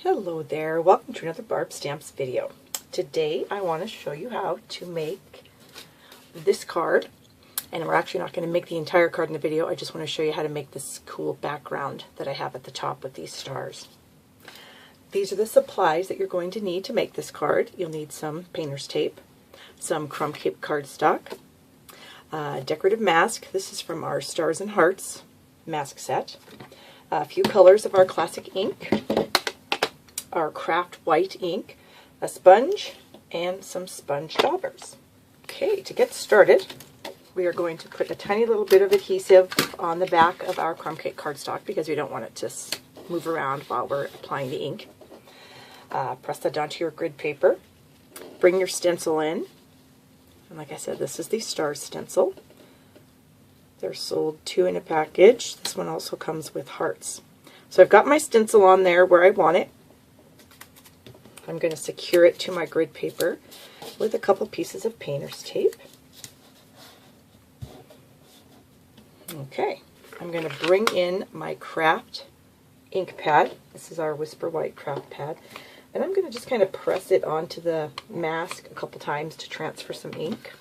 Hello there, welcome to another Barb Stamps video. Today I want to show you how to make this card, and we're actually not going to make the entire card in the video. I just want to show you how to make this cool background that I have at the top with these stars. These are the supplies that you're going to need to make this card. You'll need some painter's tape, some crumb tape cardstock, decorative mask. This is from our Stars and Hearts mask set, a few colors of our classic ink, our craft white ink, a sponge, and some sponge daubers. Okay, to get started, we are going to put a tiny little bit of adhesive on the back of our crumb cake cardstock because we don't want it to move around while we're applying the ink. Press that onto your grid paper. Bring your stencil in. And like I said, this is the star stencil. They're sold 2 in a package. This one also comes with hearts. So I've got my stencil on there where I want it. I'm going to secure it to my grid paper with a couple pieces of painter's tape. Okay, I'm going to bring in my craft ink pad. This is our Whisper White craft pad. And I'm going to just kind of press it onto the mask a couple times to transfer some ink.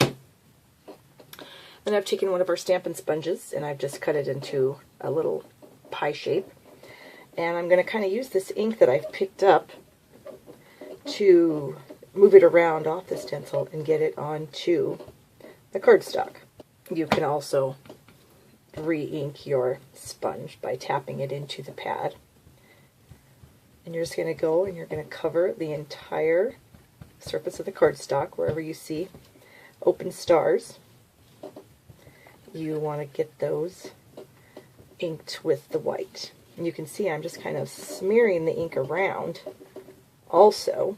Then I've taken one of our Stampin' sponges and I've just cut it into a little pie shape. And I'm going to kind of use this ink that I've picked up to move it around off the stencil and get it onto the cardstock. You can also re-ink your sponge by tapping it into the pad. And you're just going to go and you're going to cover the entire surface of the cardstock wherever you see open stars. You want to get those inked with the white. And you can see I'm just kind of smearing the ink around also.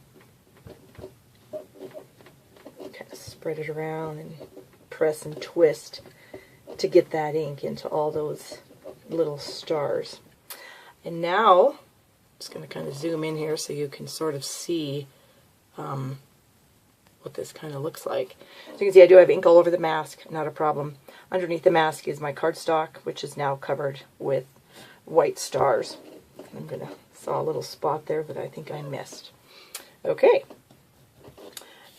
Kind of spread it around and press and twist to get that ink into all those little stars. And now, I'm just going to kind of zoom in here so you can sort of see what this kind of looks like. So you can see I do have ink all over the mask, not a problem. Underneath the mask is my cardstock, which is now covered with white stars. I'm going to saw a little spot there that I think I missed. Okay.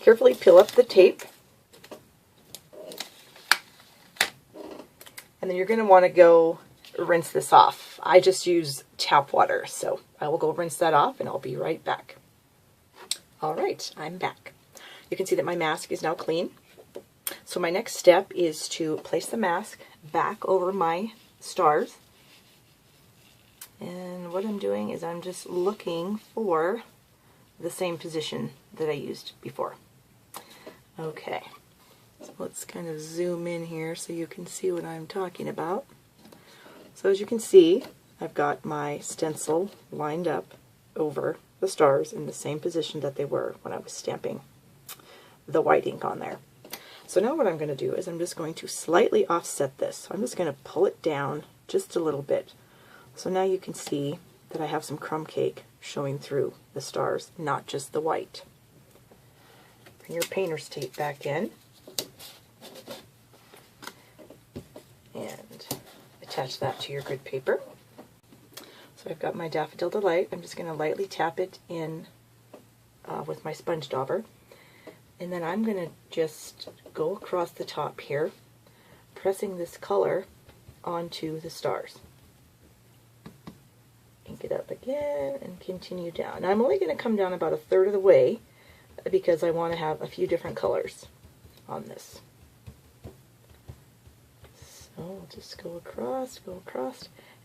Carefully peel up the tape. And then you're going to want to go rinse this off. I just use tap water, so I will go rinse that off and I'll be right back. Alright, I'm back. You can see that my mask is now clean. So my next step is to place the mask back over my stars. And what I'm doing is I'm just looking for the same position that I used before. Okay, so let's kind of zoom in here so you can see what I'm talking about. So as you can see, I've got my stencil lined up over the stars in the same position that they were when I was stamping the white ink on there. So now what I'm going to do is I'm just going to slightly offset this. So I'm just going to pull it down just a little bit. So now you can see that I have some crumb cake showing through the stars, not just the white. Bring your painter's tape back in and attach that to your grid paper. So I've got my Daffodil Delight. I'm just going to lightly tap it in with my sponge dauber. And then I'm going to just go across the top here, pressing this color onto the stars. Ink it up again and continue down. Now I'm only going to come down about 1/3 of the way because I want to have a few different colors on this. So I'll just go across,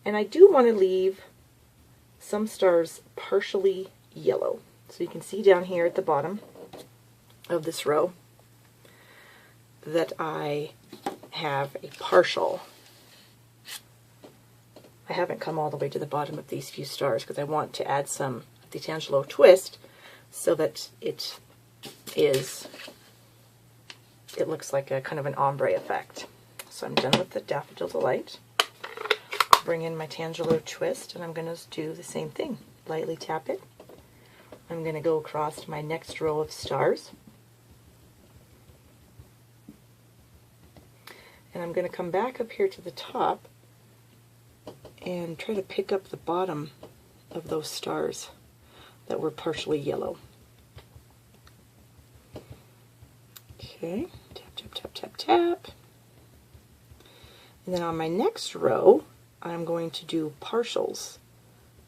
and I do want to leave some stars partially yellow. So you can see down here at the bottom of this row that I have a partial. I haven't come all the way to the bottom of these few stars because I want to add some of the Tangelo twist so that it looks like a kind of an ombre effect. So I'm done with the Daffodil Delight. Bring in my Tangelo twist and I'm going to do the same thing. Lightly tap it. I'm going to go across to my next row of stars. And I'm going to come back up here to the top and try to pick up the bottom of those stars. that were partially yellow. Okay, tap, tap, tap, tap, tap. And then on my next row, I'm going to do partials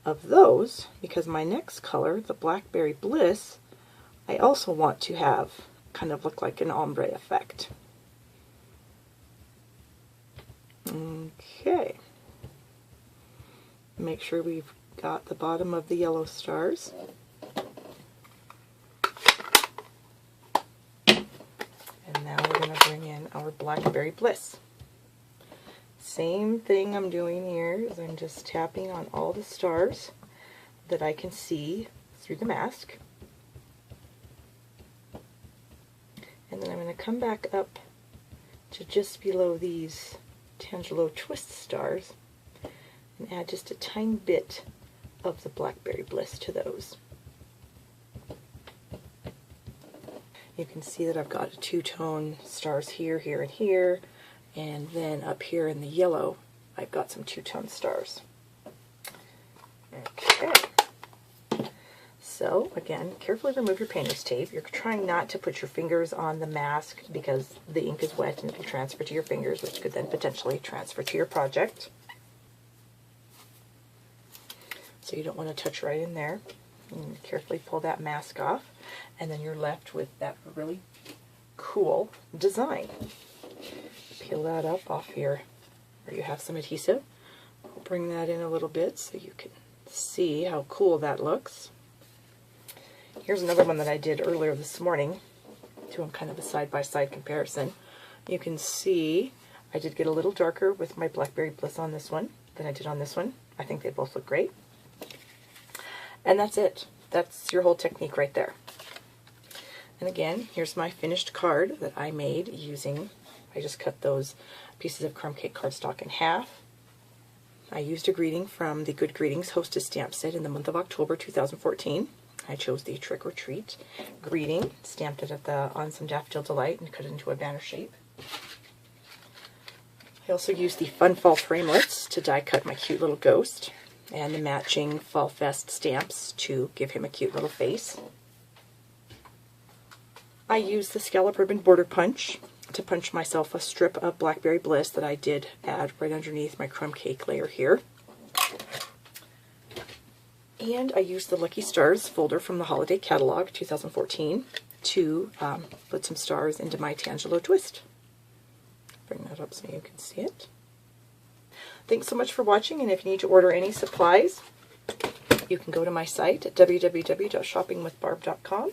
of those because my next color, the Blackberry Bliss, I also want to have kind of look like an ombre effect. Okay. Make sure we've got the bottom of the yellow stars. And now we're going to bring in our Blackberry Bliss. Same thing I'm doing here is I'm just tapping on all the stars that I can see through the mask. And then I'm going to come back up to just below these Tangelo Twist stars and add just a tiny bit of the Blackberry Bliss to those. You can see that I've got two-tone stars here, here, and here, and then up here in the yellow I've got some two-tone stars. Okay. So again, carefully remove your painter's tape. You're trying not to put your fingers on the mask because the ink is wet and it can transfer to your fingers, which could then potentially transfer to your project. So you don't want to touch right in there. And carefully pull that mask off, and then you're left with that really cool design. Peel that up off here where you have some adhesive. I'll bring that in a little bit so you can see how cool that looks. Here's another one that I did earlier this morning, doing kind of a side-by-side comparison. You can see I did get a little darker with my Blackberry Bliss on this one than I did on this one. I think they both look great. And that's it. That's your whole technique right there. And again, here's my finished card that I made using, I just cut those pieces of crumb cake cardstock in half. I used a greeting from the Good Greetings Hostess stamp set in the month of October 2014. I chose the Trick or Treat greeting, stamped it on some Daffodil Delight, and cut it into a banner shape. I also used the Fun Fall framelits to die cut my cute little ghost, and the matching Fall Fest stamps to give him a cute little face. I used the scallop ribbon border punch to punch myself a strip of Blackberry Bliss that I did add right underneath my crumb cake layer here. And I used the Lucky Stars folder from the Holiday Catalog 2014 to put some stars into my Tangelo Twist. Bring that up so you can see it. Thanks so much for watching, and if you need to order any supplies, you can go to my site at www.shoppingwithbarb.com